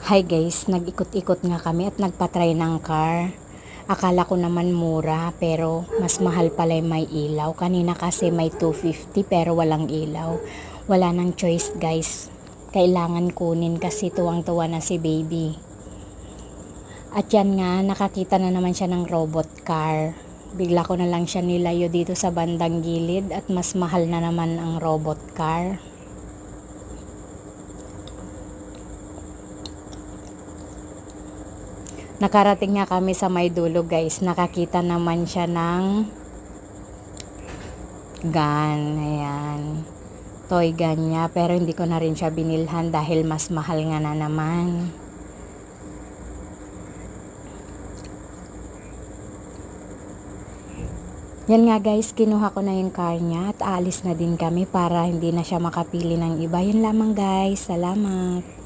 Hi guys, nag-ikot-ikot nga kami at nagpatry ng car. Akala ko naman mura pero mas mahal pala yung may ilaw. Kanina kasi may 250 pero walang ilaw. Wala nang choice guys. Kailangan kunin kasi tuwang-tuwa na si baby. At yan nga, nakakita na naman siya ng robot car. Bigla ko na lang siya nilayo dito sa bandang gilid at mas mahal na naman ang robot car. Nakarating nga kami sa may dulo guys. Nakakita naman siya ng gun. Ayan. Toy gun niya. Pero hindi ko na rin siya binilhan dahil mas mahal nga na naman. Yan nga guys. Kinuha ko na yung car niya. At aalis na din kami para hindi na siya makapili ng iba. Yun lamang guys. Salamat.